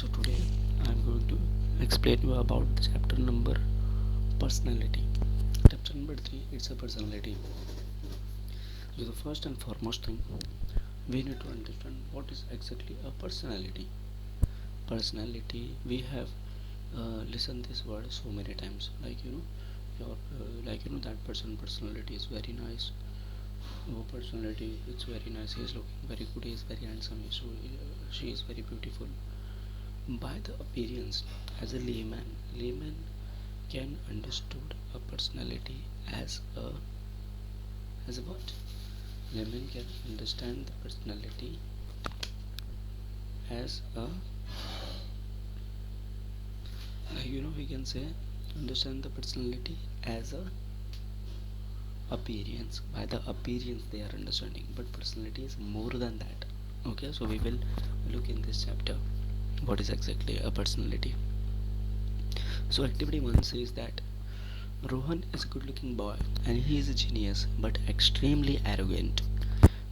So today I'm going to explain you about the chapter number personality. Chapter number 3, it's a personality. So the first and foremost thing, we need to understand what is exactly a personality. Personality, we have listened this word so many times, that personality is very nice. Oh, personality, it's very nice. He is looking very good. He is very handsome. She is very beautiful. By the appearance, as a layman can understood a personality as a what? Layman can understand the personality as a we can say understand the personality as a appearance. By the appearance they are understanding, but personality is more than that. Okay, so we will look in this chapter what is exactly a personality. So activity 1 says that Rohan is a good looking boy and he is a genius but extremely arrogant.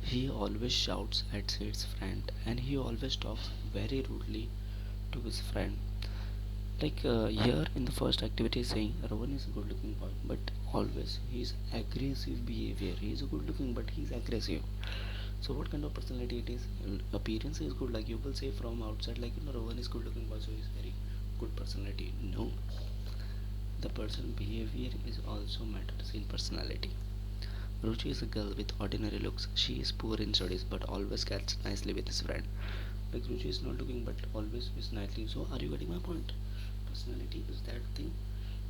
He always shouts at his friend and he always talks very rudely to his friend. Here in the first activity saying Rohan is a good looking boy but always he is aggressive behavior. He is a good looking but he is aggressive. So what kind of personality it is? Appearance is good, like you will say from outside, Rohan is good looking boy, so he is very good personality. No, the person behavior is also matters in personality. Ruchi is a girl with ordinary looks. She is poor in studies but always gets nicely with his friend. Like Ruchi is not looking but always is nicely. So are you getting my point? Personality is that thing,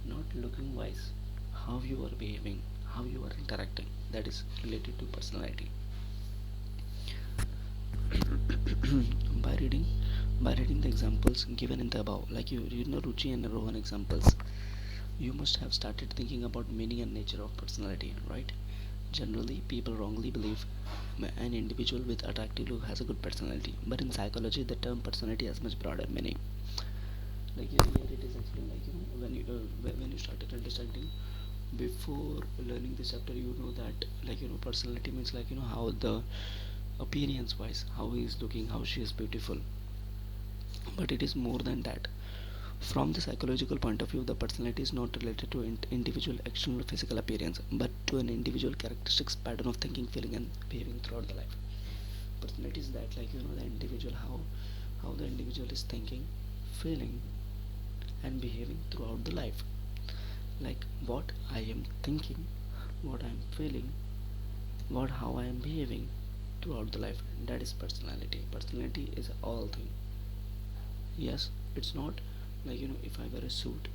not looking wise. How you are behaving, how you are interacting, that is related to personality. by reading by reading the examples given in the above, like you know Ruchi and Rohan examples, you must have started thinking about meaning and nature of personality, right? Generally, people wrongly believe an individual with attractive look has a good personality, but in psychology, the term personality has much broader meaning. Here it is explained, when you started understanding before learning this chapter, you know that personality means how the appearance wise, how he is looking, how she is beautiful, but it is more than that. From the psychological point of view, the personality is not related to individual external physical appearance, but to an individual characteristics, pattern of thinking, feeling, and behaving throughout the life. Personality is that, the individual, how the individual is thinking, feeling, and behaving throughout the life. Like what I am thinking, what I am feeling, what how I am behaving throughout the life. That is personality. Personality is all thing. Yes, it's not if I wear a suit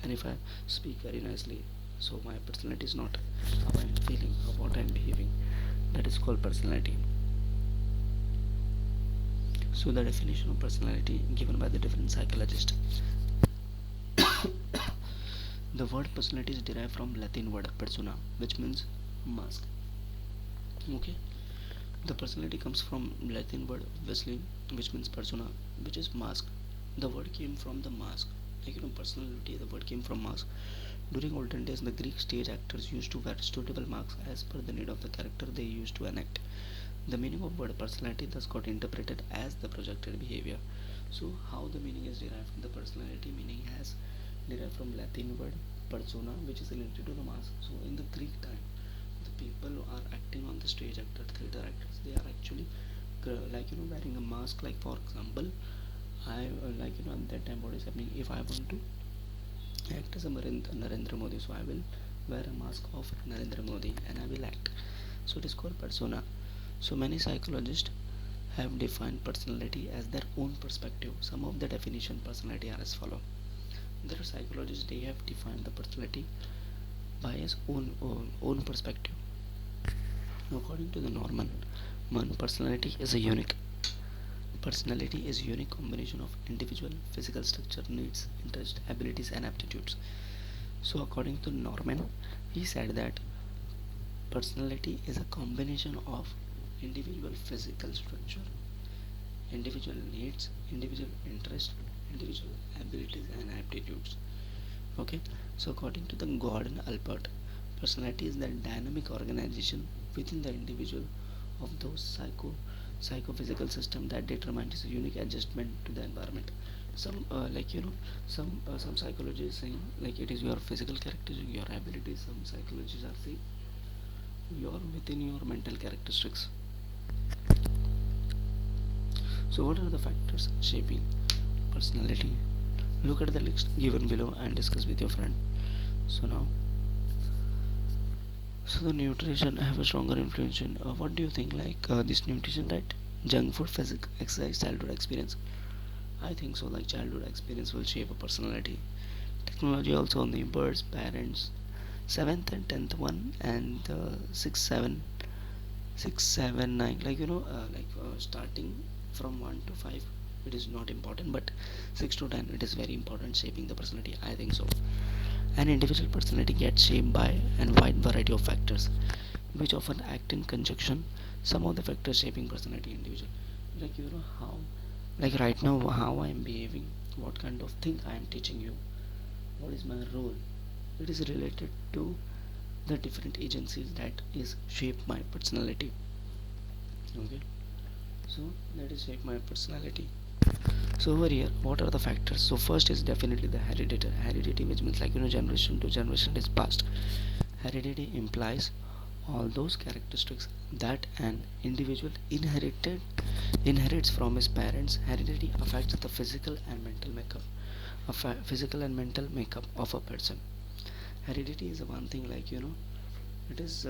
and if I speak very nicely, so my personality is not how I'm feeling or what I'm behaving. That is called personality. So the definition of personality given by the different psychologists. The word personality is derived from Latin word persona, which means mask. Okay, the personality comes from Latin word obviously, which means persona, which is mask. The word came from the mask. Personality, the word came from mask. During olden days, the Greek stage actors used to wear suitable masks as per the need of the character they used to enact. The meaning of word personality thus got interpreted as the projected behavior. So, how the meaning is derived? The personality meaning has derived from Latin word persona, which is related to the mask. So, in the Greek time, the people who are acting on the stage, theater actors, they are actually wearing a mask. Like for example, I at that time what is happening, if I want to act as a Narendra Modi, so I will wear a mask of Narendra Modi and I will act. So it is called persona. So many psychologists have defined personality as their own perspective. Some of the definition personality are as follow. There are psychologists, they have defined the personality by his own perspective. According to the Norman, personality is a unique combination of individual physical structure, needs, interests, abilities, and aptitudes. So, according to Norman, he said that personality is a combination of individual physical structure, individual needs, individual interests, individual abilities, and aptitudes. Okay, so according to the Gordon Albert, personality is the dynamic organization within the individual of those psychophysical system that determines unique adjustment to the environment. Some some psychology is saying like it is your physical characteristics, your abilities. Some psychologists are saying your within your mental characteristics. So what are the factors shaping personality? Look at the list given below and discuss with your friend. So now, so the nutrition have a stronger influence in what do you think, like this nutrition diet, junk food, physical exercise, childhood experience? I think so, like childhood experience will shape a personality. Technology also on the birds, parents, 7th and 10th one, and 6 7 6 7 9, like starting from 1 to 5 it is not important, but 6 to 10 it is very important shaping the personality, I think so. An individual personality gets shaped by a wide variety of factors which often act in conjunction. Some of the factors shaping personality individual, like how, like right now how I am behaving, what kind of thing I am teaching you, what is my role, it is related to the different agencies that is shape my personality. Okay, so that is shape my personality. So over here, what are the factors? So first is definitely the heredity, which means like generation to generation is passed. Heredity implies all those characteristics that an individual inherits from his parents. Heredity affects the physical and mental makeup of a person. Heredity is one thing, like it is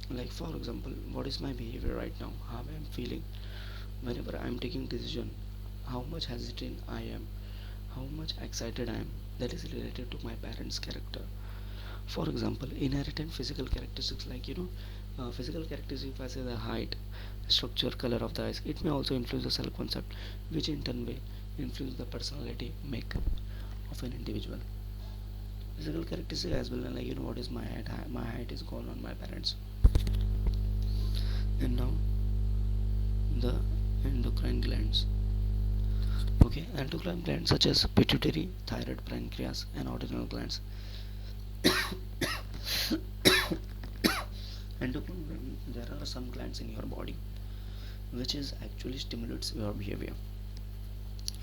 like for example, what is my behavior right now, how I am feeling whenever I am taking decision, how much hesitant I am, how much excited I am, that is related to my parents character. For example, inherent physical characteristics, like physical characteristics, if I say the height, structure, color of the eyes, it may also influence the self concept, which in turn may influence the personality makeup of an individual. Physical characteristics as well, like what is my height, my height is gone on my parents. And now the endocrine glands. Okay, endocrine glands such as pituitary, thyroid, pancreas, and adrenal glands. Endocrine gland, there are some glands in your body which is actually stimulates your behavior.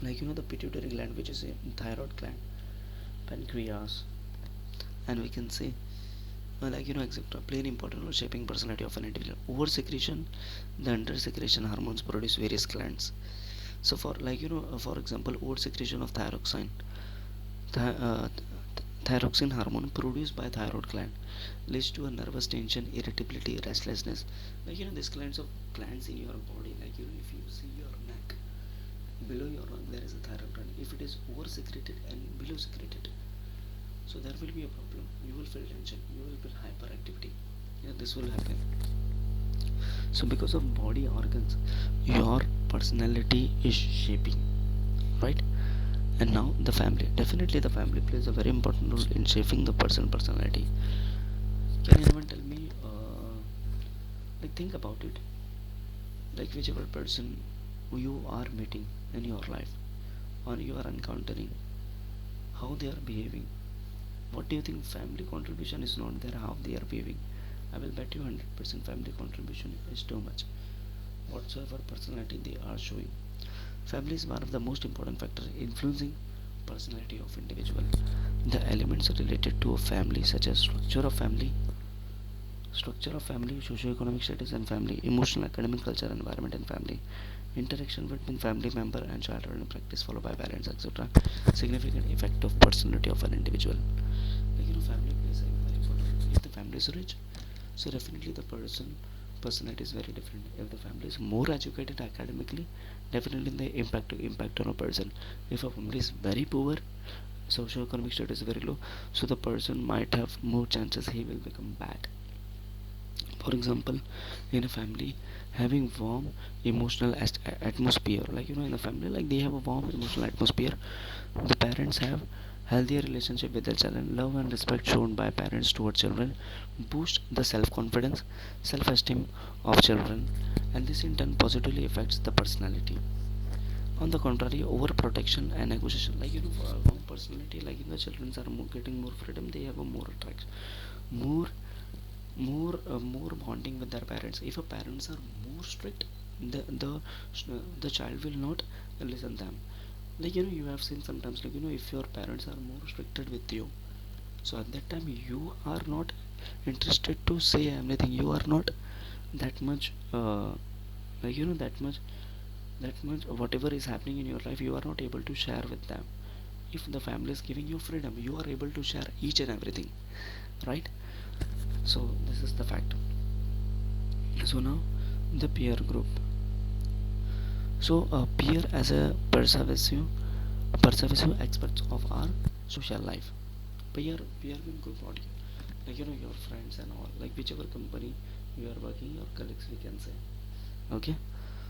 Like the pituitary gland, which is a thyroid gland, pancreas, and we can say etc. play an important role shaping personality of an individual. Over secretion, the under secretion hormones produce various glands. So for for example, over secretion of thyroxine, Th- uh, thyroxine hormone produced by thyroid gland leads to a nervous tension, irritability, restlessness. Like these kinds of glands in your body, like if you see your neck, below your neck there is a thyroid gland. If it is over secreted and below secreted, so there will be a problem. You will feel tension, you will feel hyperactivity. This will happen. So because of body organs, your personality is shaping, right? And now the family, definitely the family plays a very important role in shaping the personality. Can anyone tell me like think about it, like whichever person you are meeting in your life or you are encountering, how they are behaving, what do you think family contribution is not there, how they are behaving? I will bet you 100% family contribution is too much, whatsoever personality they are showing. Family is one of the most important factors influencing personality of individual. The elements related to a family, such as socio-economic status and family, emotional, academic, culture, environment, and family, interaction between family member and child and practice followed by parents, etc. Significant effect of personality of an individual. Like family plays a very important role. If the family is rich, so definitely the personality is very different. If the family is more educated academically, definitely the impact on a person. If a family is very poor, socio-economic status is very low, so the person might have more chances he will become bad. For example, in a family having warm emotional atmosphere, like in a family like they have a warm emotional atmosphere, the parents have healthier relationship with their children. Love and respect shown by parents toward children boost the self-confidence, self-esteem of children, and this in turn positively affects the personality. On the contrary, overprotection and negotiation, like for a wrong personality, like the children are getting more freedom, they have a more attraction, more more bonding with their parents. If a parents are more strict, the child will not listen them. Like you have seen sometimes, if your parents are more restricted with you, so at that time you are not interested to say anything. You are not that much that much whatever is happening in your life, you are not able to share with them. If the family is giving you freedom, you are able to share each and everything, right? So this is the fact. So now the peer group. So peer as a pervasive aspects of our social life. Peer will group what you, your friends and all, like whichever company you are working, your colleagues we can say. Okay.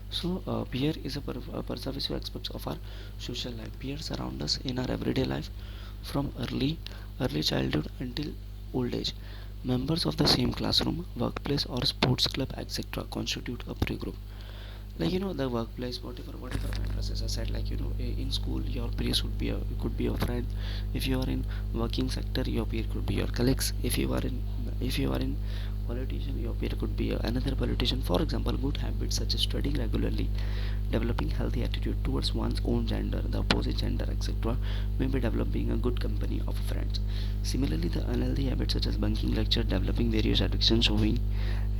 So peer is a pervasive aspects of our social life. Peers around us in our everyday life, from early childhood until old age. Members of the same classroom, workplace, or sports club, etc., constitute a peer group. The workplace, whatever matters, as I said, in school your peers would be could be your friend. If you are in working sector, your peer could be your colleagues. If you are in politician, your peer could be another politician. For example, good habits such as studying regularly, developing healthy attitude towards one's own gender, the opposite gender, etc., may be developing a good company of friends. Similarly, the unhealthy habits such as bunking lecture, developing various addictions, showing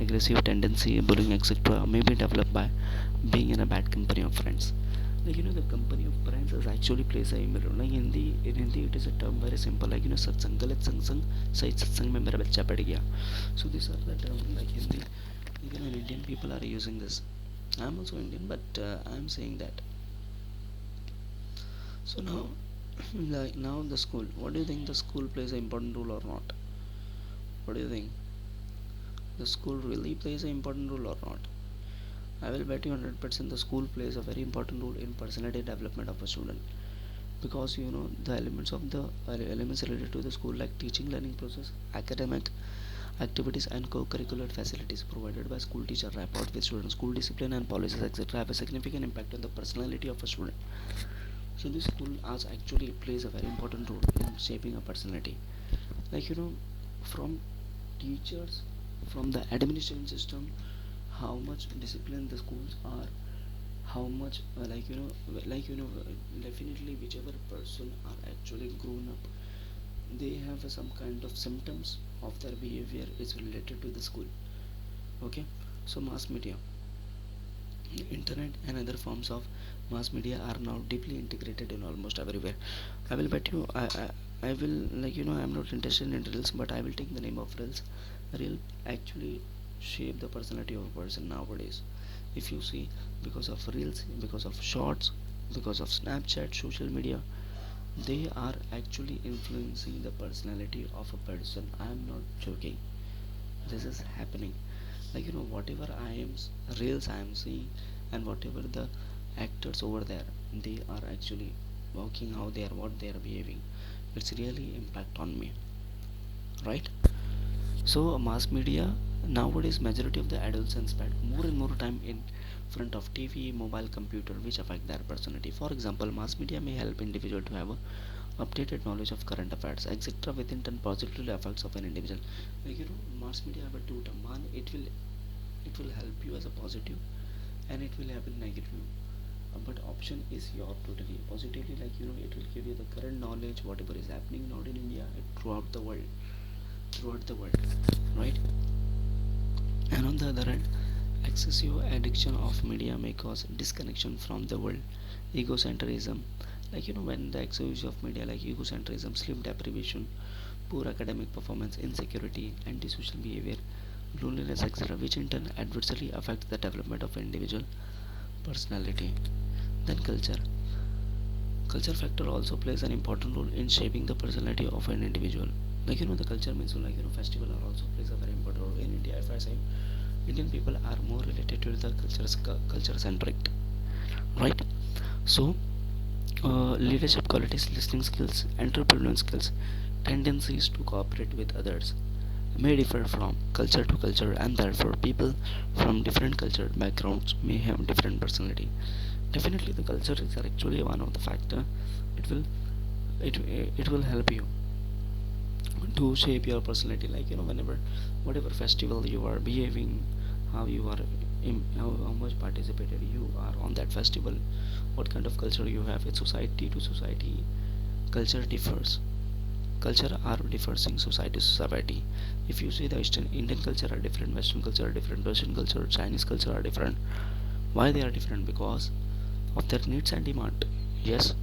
aggressive tendency, bullying, etc., may be developed by being in a bad company of friends. The company of friends is actually plays a mirror. In Hindi it is a term very simple, satsang galat sang सही सत्संग में मेरा बच्चा पड़ गया. So these are the term like Hindi. Indian people are using this. I am also Indian, but I am saying that. So now, now the school. What do you think, the school plays an important role or not? What do you think? The school really plays an important role or not? I will bet you 100% the school plays a very important role in personality development of a student, because the elements related to the school, like teaching learning process, academic activities, and co-curricular facilities provided by school teacher, rapport with students, school discipline and policies, etc., have a significant impact on the personality of a student. So this school as actually plays a very important role in shaping a personality. like you know from teachers, from the administration system, how much disciplined the schools are, how much definitely whichever person are actually grown up, they have some kind of symptoms of their behavior is related to the school. Okay. So mass media, internet and other forms of mass media are now deeply integrated in almost everywhere. I will bet you I will, I'm not interested in reels, but I will take the name of reels. Reel actually shape the personality of a person nowadays. If you see, because of reels, because of shorts, because of Snapchat, social media, they are actually influencing the personality of a person. I am not joking. This is happening. Whatever reels I am seeing, and whatever the actors over there, they are actually working, how they are, what they are behaving, it's really impact on me, right? So mass media nowadays, majority of the adolescents spend more and more time in front of TV, mobile, computer, which affect their personality. For example, mass media may help individual to have a updated knowledge of current affairs, etc., within 10 positive effects of an individual. Mass media have a two term. One, it will help you as a positive, and it will have a negative. But option is your totally positively, it will give you the current knowledge, whatever is happening not in India, throughout the world, right? And on the other hand, excessive addiction of media may cause disconnection from the world. Egocentrism, when the excessive use of media, like egocentrism, sleep deprivation, poor academic performance, insecurity, antisocial behavior, loneliness, etc., which in turn adversely affects the development of individual personality. Then culture factor also plays an important role in shaping the personality of an individual. The culture means, festival are also plays a very important role in India. If I say, Indian people are more related to the culture centric, right? So leadership qualities, listening skills, entrepreneurial skills, tendencies to cooperate with others may differ from culture to culture, and therefore people from different culture backgrounds may have different personality. Definitely the culture is actually one of the factor. It will it, it will help you to shape your personality, whenever, whatever festival you are behaving, how you are how much participated you are on that festival, what kind of culture you have. It's society to society, culture differs. Culture are differs in society to society. If you see the Eastern Indian culture are different, Western culture are different, Russian culture, Chinese culture are different. Why they are different? Because of their needs and demand. Yes.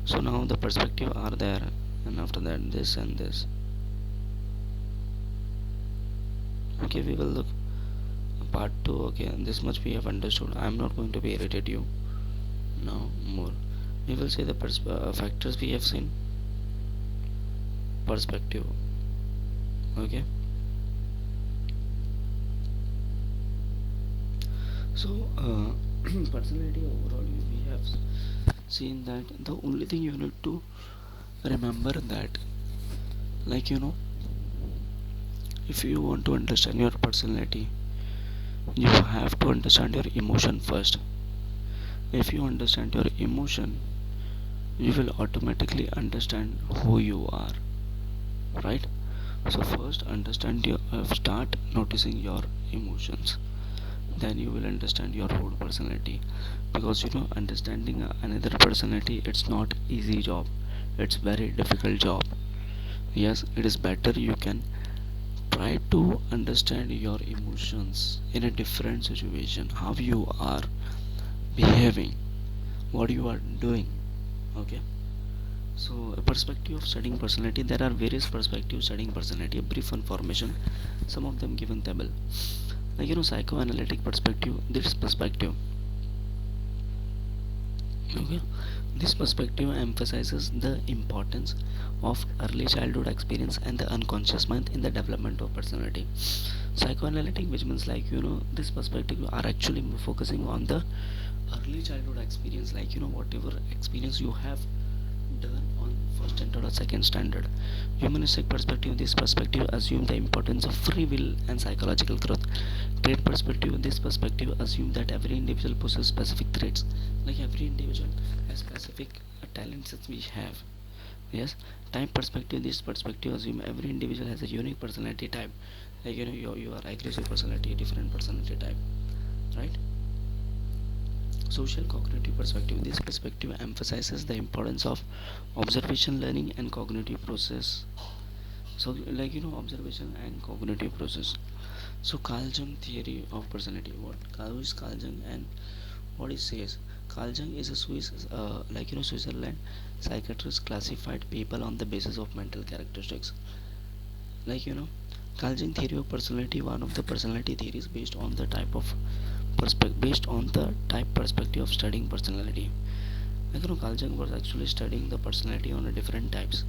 So now the perspective are there, and after that this and this. Okay, we will look part 2. Okay, this much we have understood. I am not going to be irritate you now more. We will see the factors we have seen. Perspective. Okay. So personality overall, we have seen that the only thing you need to remember that, like if you want to understand your personality, you have to understand your emotion first. If you understand your emotion, you will automatically understand who you are, right? So first understand your start noticing your emotions, then you will understand your whole personality. Because understanding another personality, it's not easy job, it's very difficult job. Yes, it is better you can try to understand your emotions in a different situation, how you are behaving, what you are doing. Okay. So a perspective of studying personality, there are various perspectives studying personality. A brief information, some of them given table. Like psychoanalytic perspective, this perspective. Okay. This perspective emphasizes the importance of early childhood experience and the unconscious mind in the development of personality. Psychoanalytic, which means like this perspective are actually focusing on the early childhood experience, like whatever experience you have done on first standard or second standard. Humanistic perspective, this perspective assume the importance of free will and psychological growth. Trait perspective, this perspective assume that every individual possesses specific traits, like every individual has specific talents that we have. Yes. Type perspective, this perspective assume every individual has a unique personality type, like you are aggressive personality, different personality type, right? Social cognitive perspective, this perspective emphasizes the importance of observation, learning and cognitive process. So like observation and cognitive process. So Carl Jung theory of personality, who is Carl Jung and what he says. Carl Jung is a Swiss, Switzerland psychiatrist, classified people on the basis of mental characteristics. Like Carl Jung theory of personality, one of the personality theories based on the type perspective of studying personality. Like Carl Jung was actually studying the personality on a different types,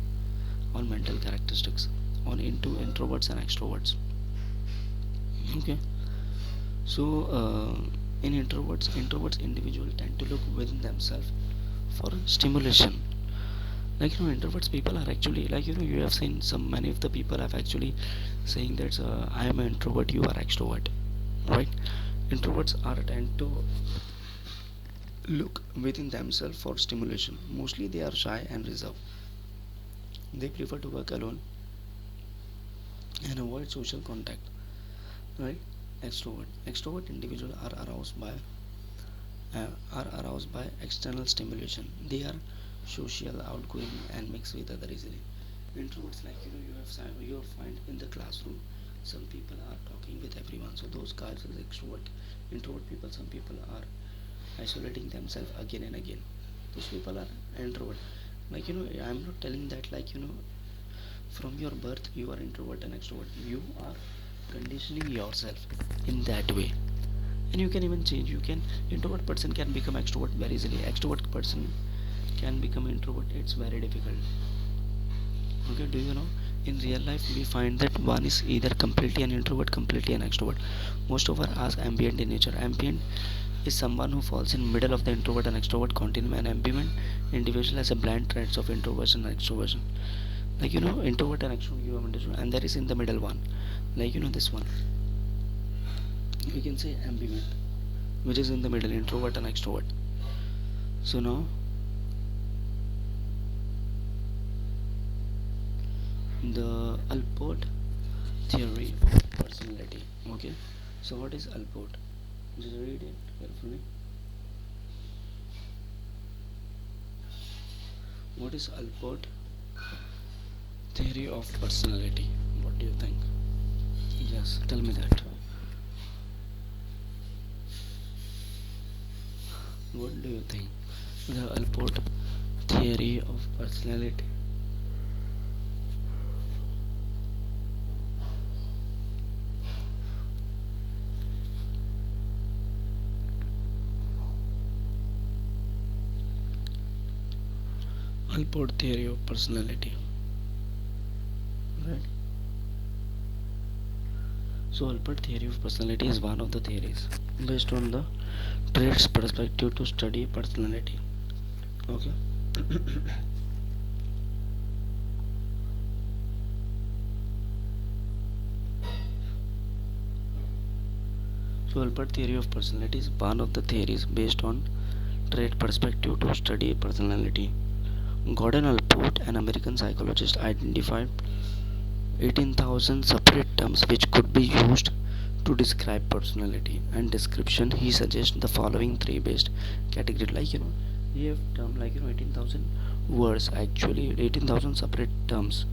on mental characteristics, on into introverts and extroverts. Okay. So in introverts individuals tend to look within themselves for stimulation. Like introverts people are actually, like you have seen some many of the people have actually saying that I am an introvert, you are extrovert, right? Introverts are tend to look within themselves for stimulation. Mostly they are shy and reserved. They prefer to work alone and avoid social contact, right? Extrovert individuals are aroused by external stimulation. They are social, outgoing, and mix with others easily. Introverts, like you find in the classroom, some people are talking with everyone. So those guys are extrovert. Introvert people, some people are isolating themselves again and again. Those people are introvert. Like I'm not telling that like from your birth you are introvert and extrovert. You are conditioning yourself in that way, and you can even change. You can introvert person can become extrovert very easily. Extrovert person can become introvert. It's very difficult. Okay, do you know? In real life, we find that one is either completely an introvert, completely an extrovert. Most of our are ambient in nature. Ambient is someone who falls in middle of the introvert and extrovert continuum. An ambient individual has a blend traits of introversion and extroversion. Like introvert and extrovert, you have understood, and there is in the middle one, like this one. We can say ambivert, which is in the middle, introvert and extrovert. So now the Alport theory of personality. Okay. So what is Alport? Just read it carefully. What is Alport theory of personality? What do you think? Yes, tell me that. What do you think? The Alport theory of personality. Alport theory of personality. Right. So Alport theory of personality is one of the theories based on the traits perspective to study personality. Okay. So Alport theory of personality is one of the theories based on trait perspective to study personality. Gordon Alport, an American psychologist, identified 18,000 separate terms which could be used to describe personality and description. He suggests the following three based categories, like we have term like 18,000 words, actually 18,000 separate terms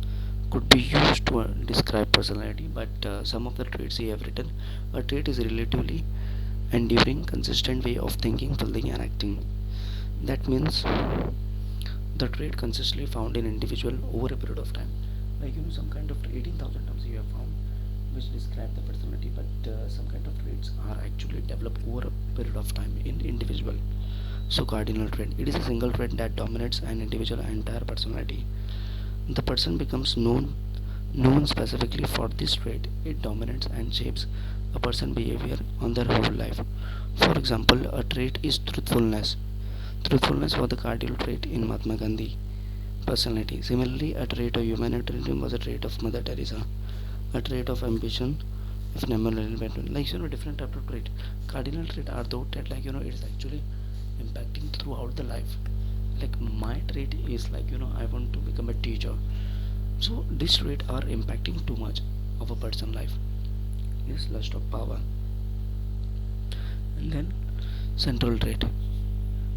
could be used to describe personality, but some of the traits he have written. A trait is relatively enduring consistent way of thinking, feeling and acting. That means the trait consistently found in individual over a period of time, like some kind of 18,000 terms you have found which describe the personality, but some kind of traits are actually developed over a period of time in individual. So cardinal trait, it is a single trait that dominates an individual entire personality. The person becomes known specifically for this trait. It dominates and shapes a person's behavior on their whole life. For example, a trait is truthfulness. Truthfulness was the cardinal trait in Mahatma Gandhi personality. Similarly, a trait of humanitarianism was a trait of Mother Teresa. A trait of ambition of Napoleon Bonaparte. Like different type of trait. Cardinal trait are those that it is actually impacting throughout the life. Like my trait is I want to become a teacher. So these traits are impacting too much of a person's life. Yes, lust of power. And then central trait.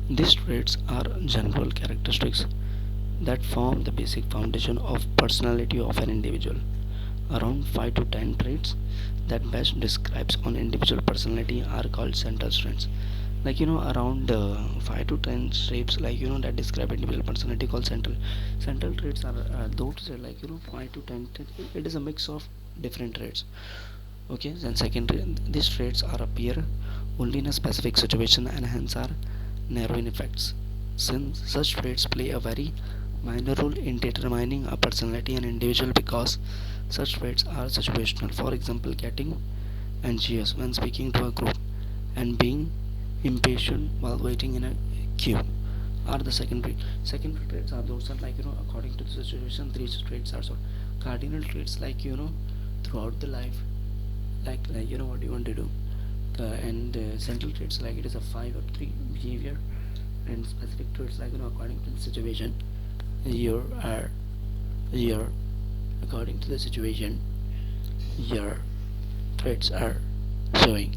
These traits are general characteristics that form the basic foundation of personality of an individual. Around 5 to 10 traits that best describes an individual personality are called central traits. Around 5 to 10 traits that describe individual personality called central traits are those 5 to 10 traits. It is a mix of different traits. Okay, then secondary, these traits are appear only in a specific situation and hence are narrow in effects. Since such traits play a very minor role in determining a personality and individual because such traits are situational. For example, getting anxious when speaking to a group and being impatient while waiting in a queue are the secondary traits are those are according to the situation. These traits are so cardinal traits throughout the life, what you want to do, and central traits like it is a 5 or 3 behavior, and specific traits according to the situation. Your are your according to the situation your threats are showing.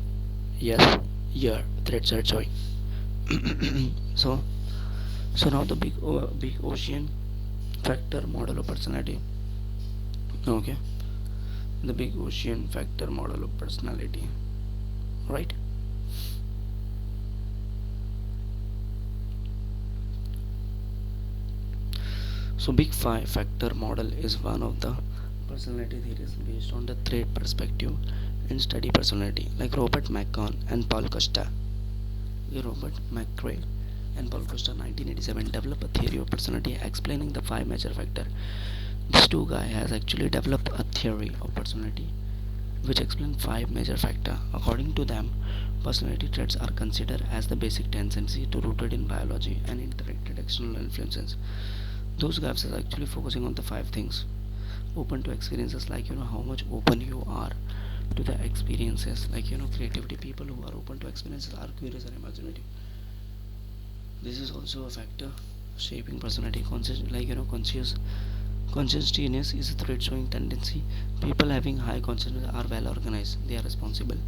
Yes, your threats are showing. so now the big ocean factor model of personality. Okay, the big ocean factor model of personality, right? So big five factor model is one of the personality theories based on the trait perspective in study personality, like Robert McCon and Paul Costa. Robert McRae and Paul Costa 1987 developed a theory of personality explaining the five major factor. These two guys has actually developed a theory of personality which explain five major factor. According to them, personality traits are considered as the basic tendency to rooted in biology and interacted external influences. Those guys are actually focusing on the five things. Open to experiences, like how much open you are to the experiences, like creativity. People who are open to experiences are curious and imaginative. This is also a factor shaping personality. Conscientiousness is a trait showing tendency. People having high consciousness are well organized, they are responsible,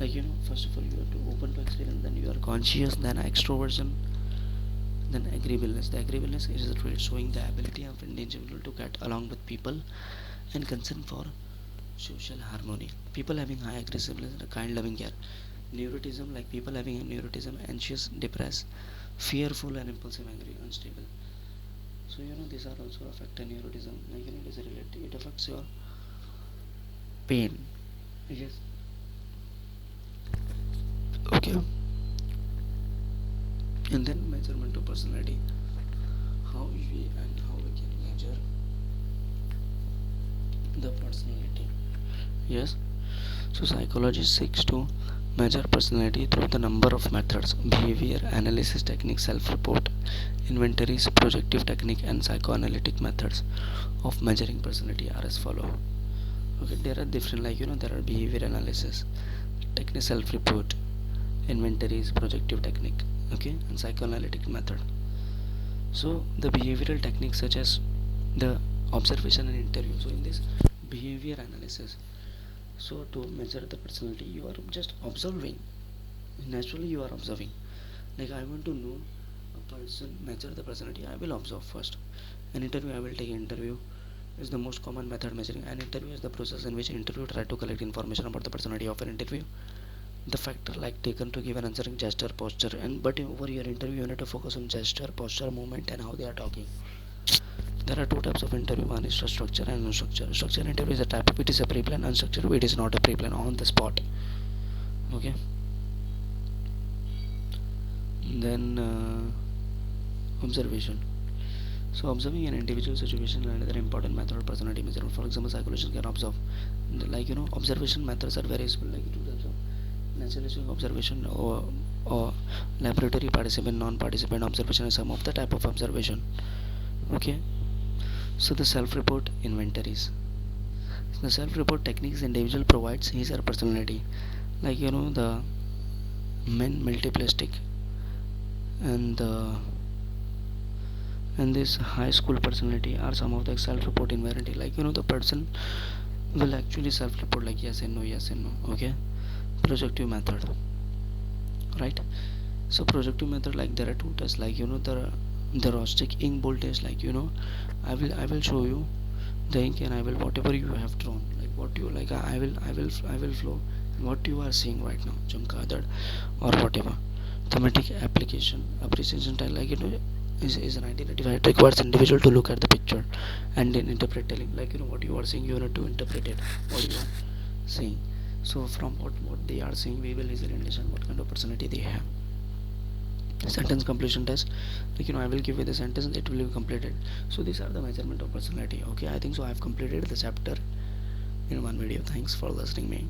Like first of all you have to open to experience, then you are conscious, then extroversion, then agreeableness. The agreeableness is a trait showing the ability of an individual to get along with people and concern for social harmony. People having high aggressiveness and a kind loving care. Neuroticism, like people having a neuroticism, anxious, depressed, fearful and impulsive, angry, unstable. So these are also affect a neuroticism. Like it is related, it affects your pain. Yes. Okay. And then measurement of personality. How we can measure the personality. Yes. So psychology seeks to measure personality through the number of methods: behavior analysis techniques, self-report, inventories, projective technique, and psychoanalytic methods of measuring personality are as follow. Okay, there are different, like there are behavior analysis technique, self-report, inventories, projective technique, okay, and psychoanalytic method. So the behavioral techniques such as the observation and interview. So in this behavior analysis, so to measure the personality, you are just observing. Naturally, you are observing. Like I want to know a person, measure the personality. I will observe first. An interview, I will take interview. Is the most common method measuring. An interview is the process in which an interviewer try to collect information about the personality of an interview. The factor like taken to give an answering gesture, posture, and but over your interview, you need to focus on gesture, posture, movement, and how they are talking. There are two types of interview. One is structure and unstructured. Structured interview is a type of it is a pre-plan. Unstructured it is not a pre-plan, on the spot. Okay. Then observation. So observing an individual situation is another important method of personality measurement. For example, psychologists can observe. Like observation methods are very simple. Like two types of naturalistic observation or laboratory participant, non-participant observation is some of the type of observation. Okay. So the self-report inventories. The self-report techniques individual provides his or personality. Like the men multiplistic and the and this high school personality are some of the self-report invariant. Like the person will actually self-report like yes and no, yes and no. Okay. Projective method, right? So projective method, like there are two tests, like the Rostic ink bold test. Like I will show you the ink and I will whatever you have drawn, like what you like, I will flow what you are seeing right now, chumka or whatever. Thematic application appreciation time, like is 1995. It requires individual to look at the picture and then interpret, telling like what you are seeing, you need to interpret it, what you are seeing. So from what they are saying, we will easily understand what kind of personality they have. Sentence completion test, like I will give you the sentence, it will be completed. So these are the measurement of personality. Okay, I think so I have completed the chapter in one video. Thanks for listening me.